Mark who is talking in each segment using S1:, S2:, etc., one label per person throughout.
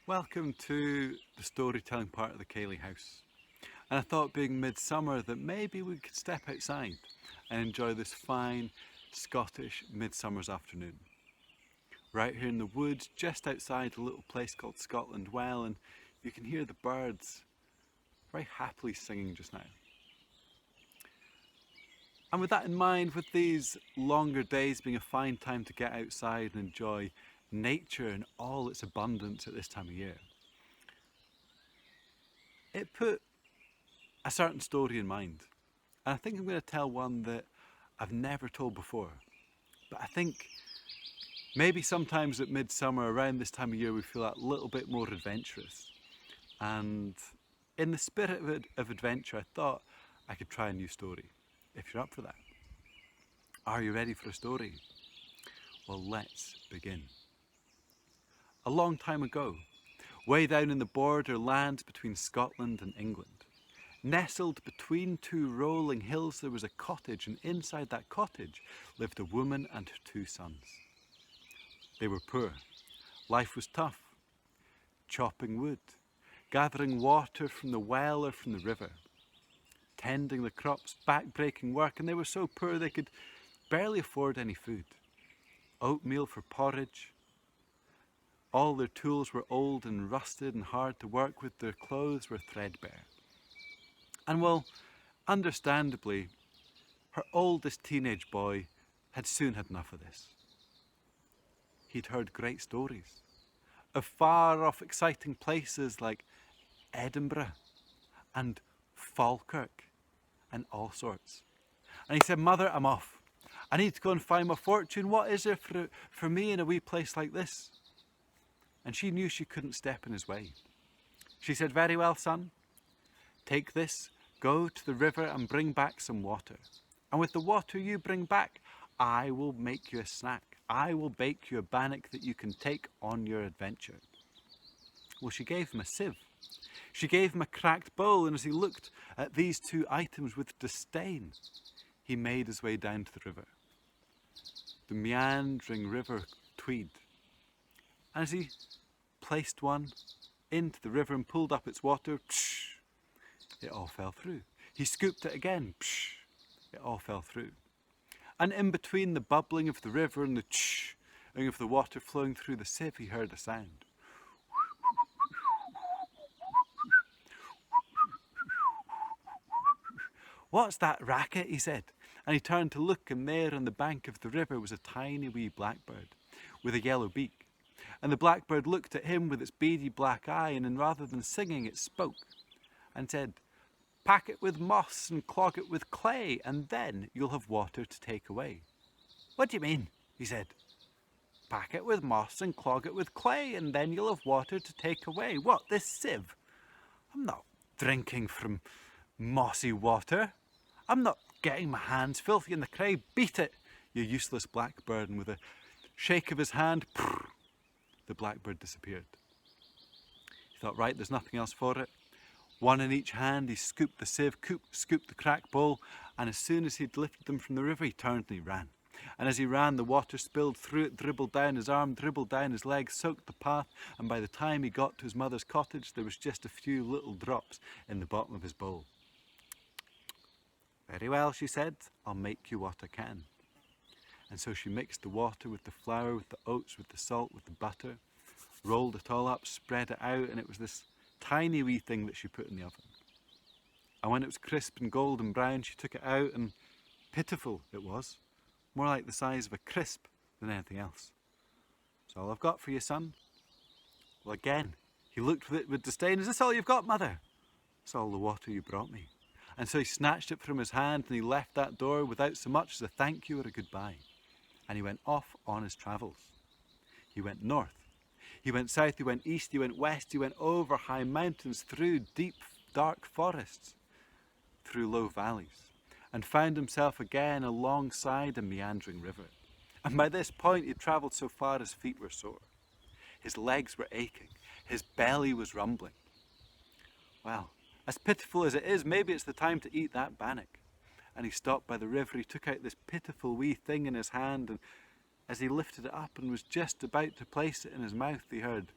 S1: Welcome to the storytelling part of the Cayley house. And I thought, being midsummer, that maybe we could step outside and enjoy this fine Scottish midsummer's afternoon. Right here in the woods, just outside a little place called Scotland Well, and you can hear the birds very happily singing just now. And with that in mind, with these longer days being a fine time to get outside and enjoy nature in all its abundance at this time of year, it put a certain story in mind. And I think I'm going to tell one that I've never told before. But I think maybe sometimes at midsummer, around this time of year, we feel that little bit more adventurous. And in the spirit of adventure, I thought I could try a new story, if you're up for that. Are you ready for a story? Well, let's begin. A long time ago, way down in the borderland between Scotland and England, nestled between two rolling hills, there was a cottage, and inside that cottage lived a woman and her two sons. They were poor. Life was tough. Chopping wood, gathering water from the well or from the river, tending the crops, back-breaking work, and they were so poor they could barely afford any food. Oatmeal for porridge. All their tools were old and rusted and hard to work with. Their clothes were threadbare. And well, understandably, her oldest teenage boy had soon had enough of this. He'd heard great stories of far-off exciting places like Edinburgh and Falkirk and all sorts. And he said, "Mother, I'm off. I need to go and find my fortune. What is there for me in a wee place like this?" And she knew she couldn't step in his way. She said, "Very well, son. Take this, go to the river and bring back some water. And with the water you bring back, I will make you a snack. I will bake you a bannock that you can take on your adventure." Well, she gave him a sieve. She gave him a cracked bowl, and as he looked at these two items with disdain, he made his way down to the river. The meandering river Tweed. And as he placed one into the river and pulled up its water, psh, it all fell through. He scooped it again, psh, it all fell through. And in between the bubbling of the river and the tshing of the water flowing through the sieve, he heard a sound. "What's that racket?" he said. And he turned to look, and there on the bank of the river was a tiny wee blackbird with a yellow beak. And the blackbird looked at him with its beady black eye, and rather than singing, it spoke and said, "Pack it with moss and clog it with clay, and then you'll have water to take away." "What do you mean?" he said. "Pack it with moss and clog it with clay, and then you'll have water to take away." "What, this sieve? I'm not drinking from mossy water. I'm not getting my hands filthy in the clay. Beat it, you useless blackbird." And with a shake of his hand, the blackbird disappeared. He thought, right, there's nothing else for it. One in each hand, he scooped the sieve, scooped the cracked bowl, and as soon as he'd lifted them from the river, he turned and he ran. And as he ran, the water spilled through it, dribbled down his arm, dribbled down his leg, soaked the path, and by the time he got to his mother's cottage, there was just a few little drops in the bottom of his bowl. "Very well," she said, "I'll make you what I can." And so she mixed the water with the flour, with the oats, with the salt, with the butter, rolled it all up, spread it out, and it was this tiny wee thing that she put in the oven. And when it was crisp and golden brown, she took it out, and pitiful it was, more like the size of a crisp than anything else. "That's all I've got for you, son." Well, again, he looked at it with disdain. "Is this all you've got, mother?" "It's all the water you brought me." And so he snatched it from his hand, and he left that door without so much as a thank you or a goodbye. And he went off on his travels. He went north, he went south, he went east, he went west, he went over high mountains, through deep dark forests, through low valleys, and found himself again alongside a meandering river. And by this point he'd travelled so far his feet were sore. His legs were aching, his belly was rumbling. Well, as pitiful as it is, maybe it's the time to eat that bannock. And he stopped by the river, he took out this pitiful wee thing in his hand, and as he lifted it up and was just about to place it in his mouth, he heard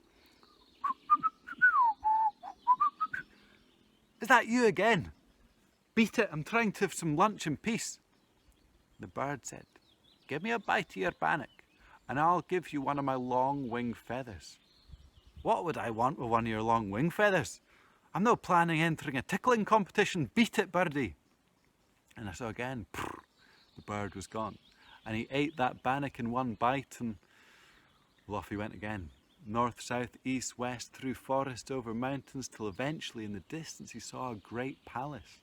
S1: Is that you again? Beat it, I'm trying to have some lunch in peace. The bird said, give me a bite of your bannock, and I'll give you one of my long wing feathers. What would I want with one of your long wing feathers? I'm not planning entering a tickling competition. Beat it, birdie. And I saw again, the bird was gone. And he ate that bannock in one bite, and well, off he went again. North, south, east, west, through forest, over mountains, till eventually in the distance he saw a great palace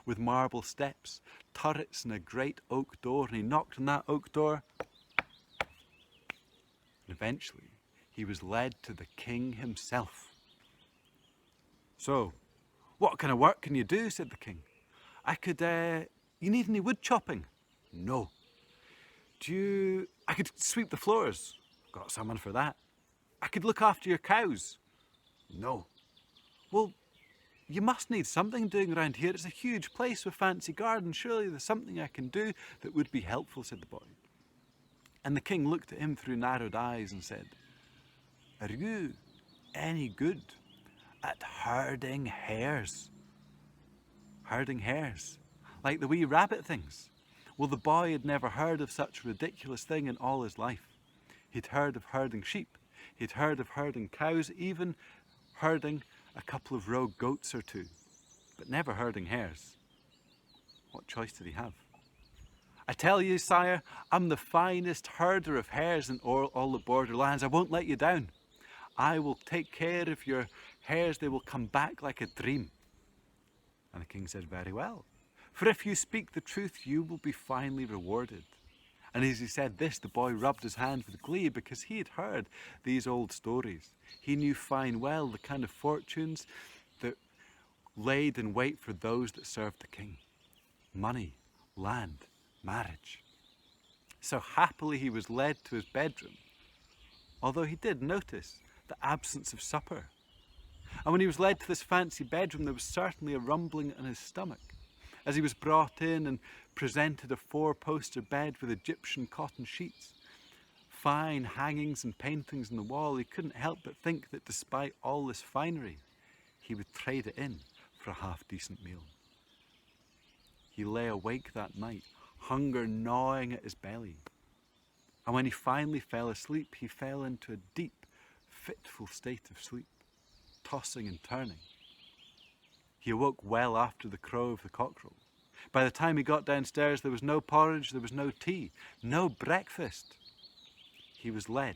S1: with marble steps, turrets and a great oak door. And he knocked on that oak door. And eventually he was led to the king himself. So, what kind of work can you do? Said the king. I could, you need any wood chopping? No. I could sweep the floors. Got someone for that. I could look after your cows. No. Well, you must need something doing around here. It's a huge place with fancy gardens. Surely there's something I can do that would be helpful, said the boy. And the king looked at him through narrowed eyes and said, are you any good at herding hares? Herding hares? Like the wee rabbit things? Well, the boy had never heard of such a ridiculous thing in all his life. He'd heard of herding sheep. He'd heard of herding cows, even herding a couple of rogue goats or two, but never herding hares. What choice did he have? I tell you, sire, I'm the finest herder of hares in all the borderlands. I won't let you down. I will take care of your hares. They will come back like a dream. And the king said, very well. For if you speak the truth, you will be finely rewarded. And as he said this, the boy rubbed his hands with glee because he had heard these old stories. He knew fine well the kind of fortunes that laid in wait for those that served the king. Money, land, marriage. So happily he was led to his bedroom, although he did notice the absence of supper. And when he was led to this fancy bedroom, there was certainly a rumbling in his stomach. As he was brought in and presented a four-poster bed with Egyptian cotton sheets, fine hangings and paintings on the wall, he couldn't help but think that despite all this finery, he would trade it in for a half-decent meal. He lay awake that night, hunger gnawing at his belly. And when he finally fell asleep, he fell into a deep, fitful state of sleep, tossing and turning. He awoke well after the crow of the cockerel. By the time he got downstairs, there was no porridge, there was no tea, no breakfast. He was led,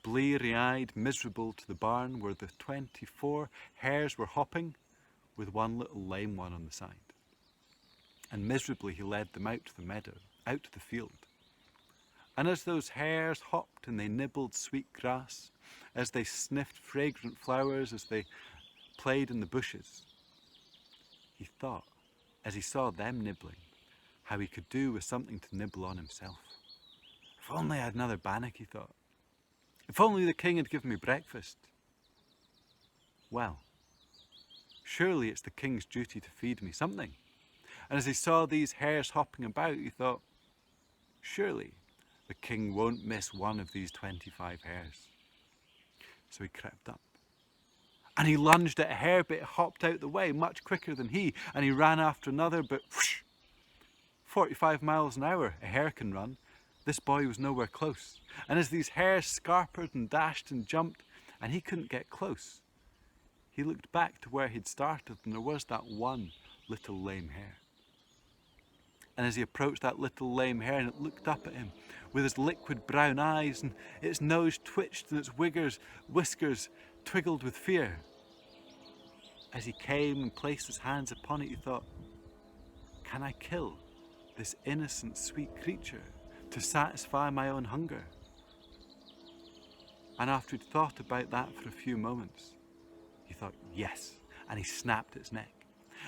S1: bleary-eyed, miserable, to the barn where the 24 hares were hopping with one little lame one on the side. And miserably he led them out to the meadow, out to the field. And as those hares hopped and they nibbled sweet grass, as they sniffed fragrant flowers, as they played in the bushes, he thought, as he saw them nibbling, how he could do with something to nibble on himself. If only I had another bannock, he thought. If only the king had given me breakfast. Well, surely it's the king's duty to feed me something. And as he saw these hares hopping about, he thought, surely the king won't miss one of these 25 hares. So he crept up. And he lunged at a hare, but it hopped out the way much quicker than he. And he ran after another, but whoosh, 45 miles an hour a hare can run. This boy was nowhere close. And as these hares scarpered and dashed and jumped, and he couldn't get close, he looked back to where he'd started, and there was that one little lame hare. And as he approached that little lame hare, and it looked up at him with his liquid brown eyes, and its nose twitched and its whiskers twiggled with fear. As he came and placed his hands upon it, he thought, can I kill this innocent, sweet creature to satisfy my own hunger? And after he'd thought about that for a few moments, he thought, yes, and he snapped its neck.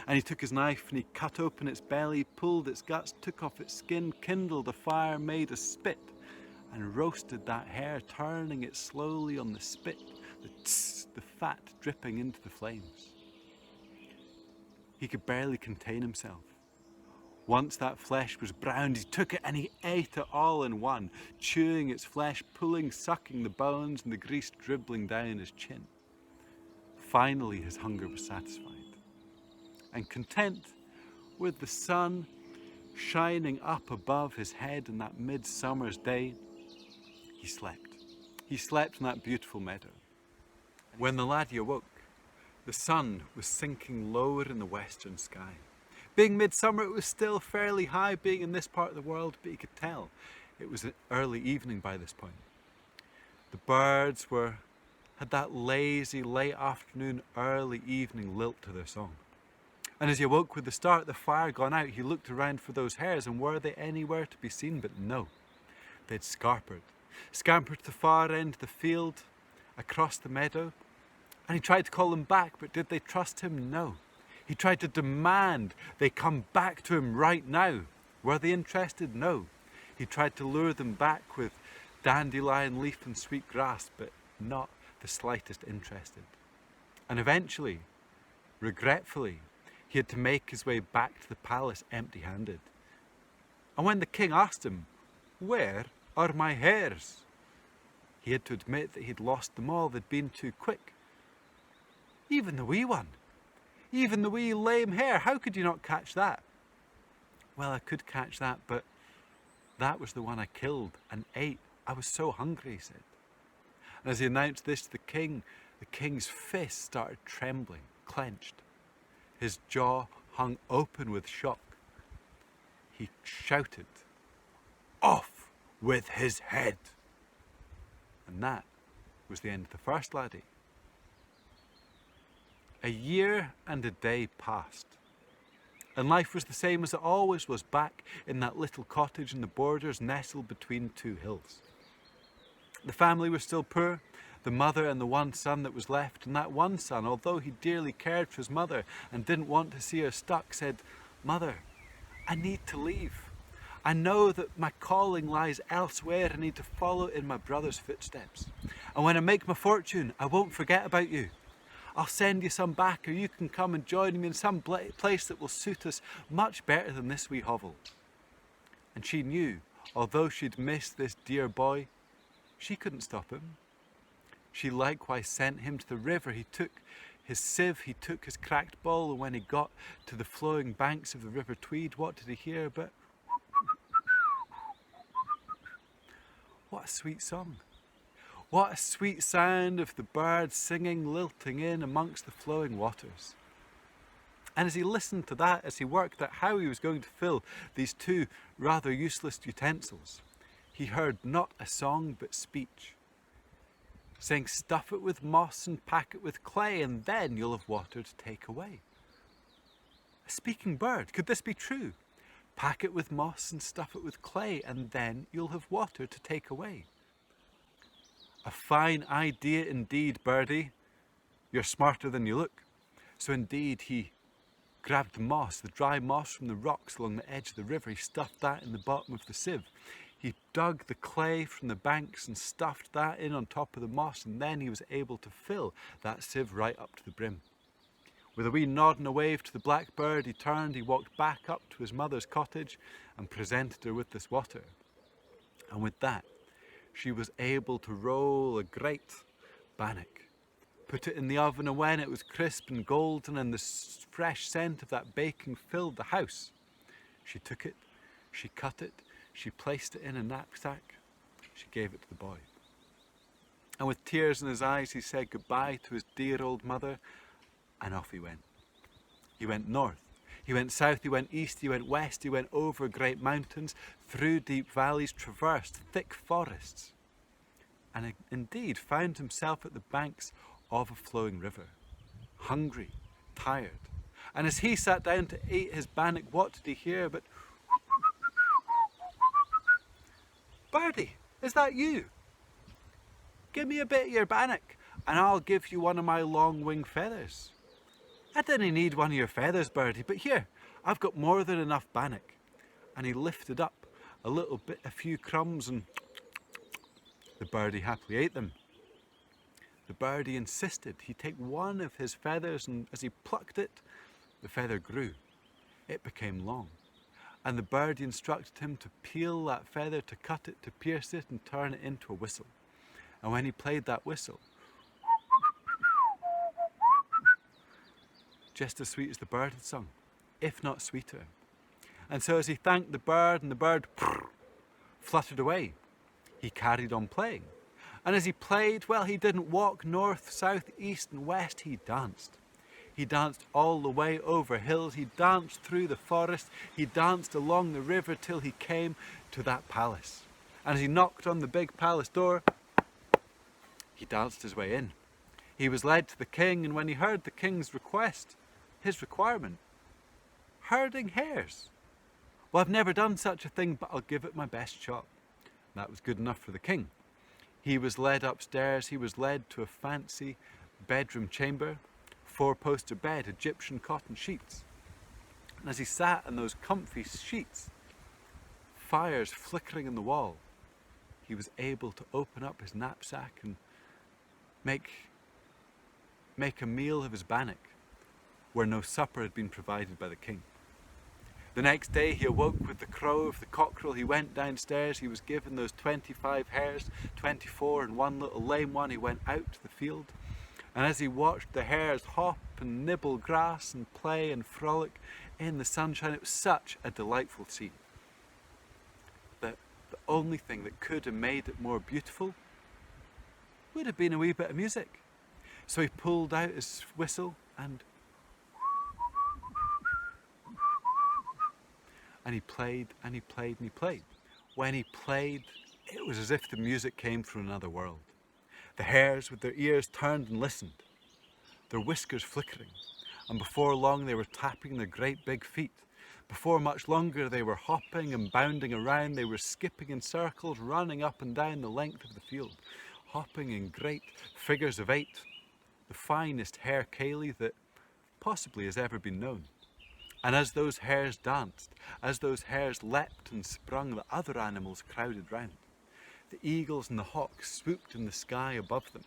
S1: And he took his knife and he cut open its belly, pulled its guts, took off its skin, kindled a fire, made a spit, and roasted that hare, turning it slowly on the spit, the fat dripping into the flames. He could barely contain himself. Once that flesh was browned, he took it and he ate it all in one, chewing its flesh, pulling, sucking the bones and the grease dribbling down his chin. Finally, his hunger was satisfied. and content with the sun shining up above his head in that midsummer's day, he slept. He slept in that beautiful meadow. When the laddie awoke, the sun was sinking lower in the western sky. Being midsummer, it was still fairly high, being in this part of the world, but he could tell it was an early evening by this point. The birds had that lazy, late afternoon, early evening lilt to their song. And as he awoke with the start, the fire gone out, he looked around for those hares, and were they anywhere to be seen? But no, they'd scampered to the far end of the field, across the meadow, and he tried to call them back, but did they trust him? No. He tried to demand they come back to him right now. Were they interested? No. He tried to lure them back with dandelion leaf and sweet grass, but not the slightest interested. And eventually, regretfully, he had to make his way back to the palace empty-handed. And when the king asked him, "Where are my hares?" he had to admit that he'd lost them all. They'd been too quick. Even the wee one. Even the wee lame hare. How could you not catch that? Well, I could catch that, but that was the one I killed and ate. I was so hungry, he said. And as he announced this to the king's fist started trembling, clenched. His jaw hung open with shock. He shouted, "Off with his head!" And that was the end of the first laddie. A year and a day passed, and life was the same as it always was back in that little cottage in the borders nestled between two hills. The family was still poor, the mother and the one son that was left, and that one son, although he dearly cared for his mother and didn't want to see her stuck, said, "Mother, I need to leave. I know that my calling lies elsewhere. I need to follow in my brother's footsteps. And when I make my fortune, I won't forget about you. I'll send you some back, or you can come and join me in some place that will suit us much better than this wee hovel." And she knew, although she'd missed this dear boy, she couldn't stop him. She likewise sent him to the river. He took his sieve, he took his cracked bowl, and when he got to the flowing banks of the River Tweed, what did he hear but what a sweet song. What a sweet sound of the birds singing, lilting in amongst the flowing waters. And as he listened to that, as he worked out how he was going to fill these two rather useless utensils, he heard not a song but speech, saying, "Stuff it with moss and pack it with clay, and then you'll have water to take away." A speaking bird, could this be true? Pack it with moss and stuff it with clay, and then you'll have water to take away. A fine idea indeed, birdie. You're smarter than you look. So indeed he grabbed the moss, the dry moss from the rocks along the edge of the river. He stuffed that in the bottom of the sieve. He dug the clay from the banks and stuffed that in on top of the moss, and then he was able to fill that sieve right up to the brim. With a wee nod and a wave to the blackbird, he turned, he walked back up to his mother's cottage and presented her with this water. And with that, she was able to roll a great bannock, put it in the oven, and when it was crisp and golden and the fresh scent of that baking filled the house, she took it, she cut it, she placed it in a knapsack, she gave it to the boy. And with tears in his eyes, he said goodbye to his dear old mother, and off he went. He went north, he went south, he went east, he went west, he went over great mountains, through deep valleys, traversed thick forests, and indeed found himself at the banks of a flowing river, hungry, tired. And as he sat down to eat his bannock, what did he hear but, "Birdie, is that you? Give me a bit of your bannock, and I'll give you one of my long wing feathers." "I didn't need one of your feathers, Birdie, but here, I've got more than enough bannock." And he lifted up a few crumbs, and the birdie happily ate them. The birdie insisted he take one of his feathers, and as he plucked it, the feather grew. It became long. And the birdie instructed him to peel that feather, to cut it, to pierce it, and turn it into a whistle. And when he played that whistle, just as sweet as the bird had sung, if not sweeter. And so as he thanked the bird and the bird fluttered away, he carried on playing. And as he played, well, he didn't walk north, south, east and west, he danced. He danced all the way over hills, he danced through the forest, he danced along the river till he came to that palace. And as he knocked on the big palace door, he danced his way in. He was led to the king, and when he heard the king's request, his requirement, herding hares. Well, I've never done such a thing, but I'll give it my best shot. That was good enough for the king. He was led upstairs, he was led to a fancy bedroom chamber, 4-poster bed, Egyptian cotton sheets. And as he sat in those comfy sheets, fires flickering in the wall, he was able to open up his knapsack and make a meal of his bannock where no supper had been provided by the king. The next day he awoke with the crow of the cockerel. He went downstairs, he was given those 25 hares, 24 and one little lame one. He went out to the field, and as he watched the hares hop and nibble grass and play and frolic in the sunshine, it was such a delightful scene that the only thing that could have made it more beautiful would have been a wee bit of music. So he pulled out his whistle and he played and he played and he played. When he played, it was as if the music came from another world. The hares with their ears turned and listened, their whiskers flickering, and before long they were tapping their great big feet. Before much longer they were hopping and bounding around, they were skipping in circles, running up and down the length of the field, hopping in great figures of 8, the finest hare ceilidh that possibly has ever been known. And as those hares danced, as those hares leapt and sprung, the other animals crowded round. The eagles and the hawks swooped in the sky above them,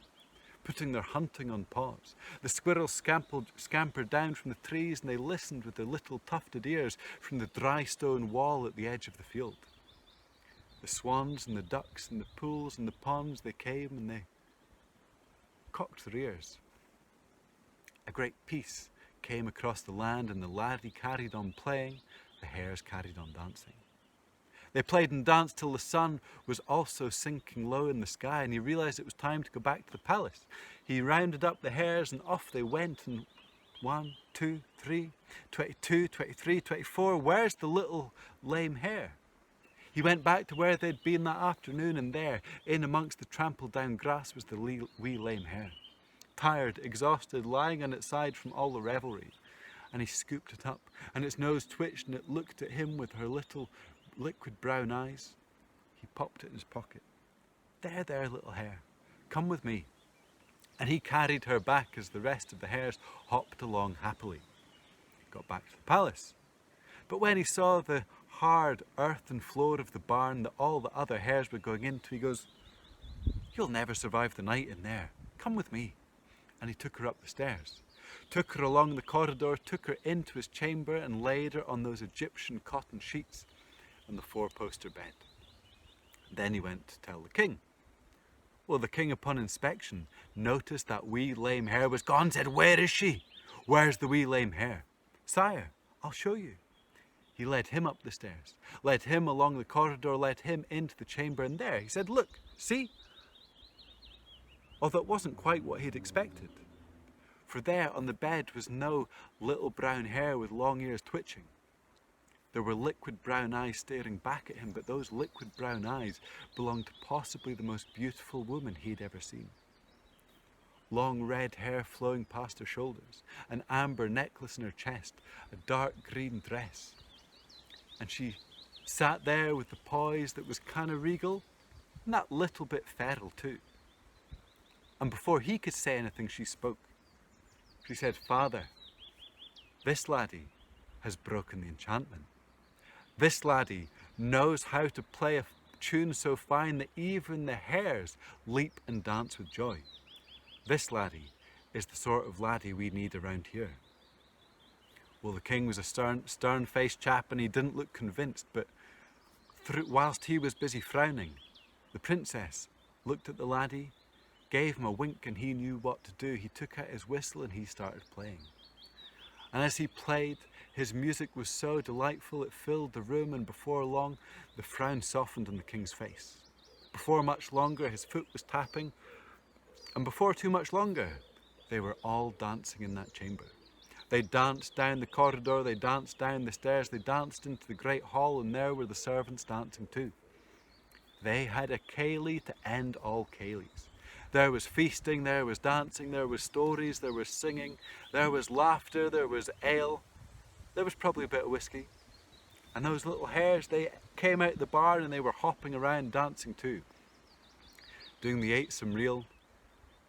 S1: putting their hunting on pause. The squirrels scampered down from the trees, and they listened with their little tufted ears from the dry stone wall at the edge of the field. The swans and the ducks and the pools and the ponds, they came and they cocked their ears. A great peace came across the land, and the laddie carried on playing, the hares carried on dancing. They played and danced till the sun was also sinking low in the sky, and he realised it was time to go back to the palace. He rounded up the hares and off they went, and 1, 2, 3, 22, 23, 24, where's the little lame hare? He went back to where they'd been that afternoon, and there, in amongst the trampled down grass, was the wee lame hare. Tired, exhausted, lying on its side from all the revelry. And he scooped it up, and its nose twitched, and it looked at him with her little liquid brown eyes. He popped it in his pocket. There, little hare, come with me. And he carried her back as the rest of the hares hopped along happily. Got back to the palace. But when he saw the hard earthen floor of the barn that all the other hares were going into, he goes, "You'll never survive the night in there. Come with me." And he took her up the stairs, took her along the corridor, took her into his chamber and laid her on those Egyptian cotton sheets on the 4-poster bed. Then he went to tell the king. Well, the king, upon inspection, noticed that wee lame hare was gone, said, "Where is she? Where's the wee lame hare?" "Sire, I'll show you." He led him up the stairs, led him along the corridor, led him into the chamber, and there he said, "Look, see?" Although it wasn't quite what he'd expected. For there on the bed was no little brown hare with long ears twitching. There were liquid brown eyes staring back at him, but those liquid brown eyes belonged to possibly the most beautiful woman he'd ever seen. Long red hair flowing past her shoulders, an amber necklace in her chest, a dark green dress. And she sat there with the poise that was kind of regal, and that little bit feral too. And before he could say anything, she spoke. She said, "Father, this laddie has broken the enchantment. This laddie knows how to play a tune so fine that even the hares leap and dance with joy. This laddie is the sort of laddie we need around here." Well, the king was a stern-faced chap, and he didn't look convinced, but whilst he was busy frowning, the princess looked at the laddie, gave him a wink, and he knew what to do. He took out his whistle and he started playing. And as he played, his music was so delightful it filled the room, and before long the frown softened on the king's face. Before much longer his foot was tapping, and before too much longer they were all dancing in that chamber. They danced down the corridor, they danced down the stairs, they danced into the great hall, and there were the servants dancing too. They had a ceilidh to end all ceilidhs. There was feasting, there was dancing, there was stories, there was singing, there was laughter, there was ale, there was probably a bit of whiskey. And those little hares, they came out the barn and they were hopping around dancing too, doing the eightsome reel.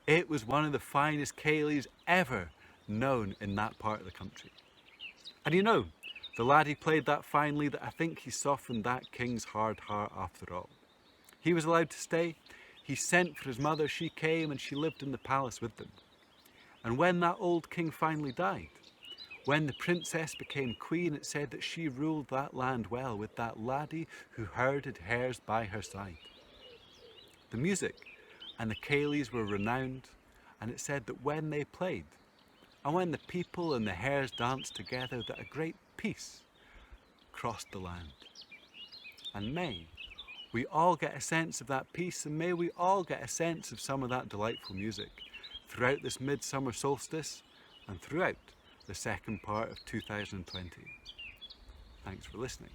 S1: It was one of the finest ceilidhs ever known in that part of the country. And you know, the laddie played that finely that I think he softened that king's hard heart after all. He was allowed to stay. He sent for his mother, she came and she lived in the palace with them. And when that old king finally died, when the princess became queen, it said that she ruled that land well with that laddie who herded hares by her side. The music and the ceilidhs were renowned, and it said that when they played, and when the people and the hares danced together, that a great peace crossed the land. And may we all get a sense of that peace, and may we all get a sense of some of that delightful music throughout this midsummer solstice and throughout the second part of 2020. Thanks for listening.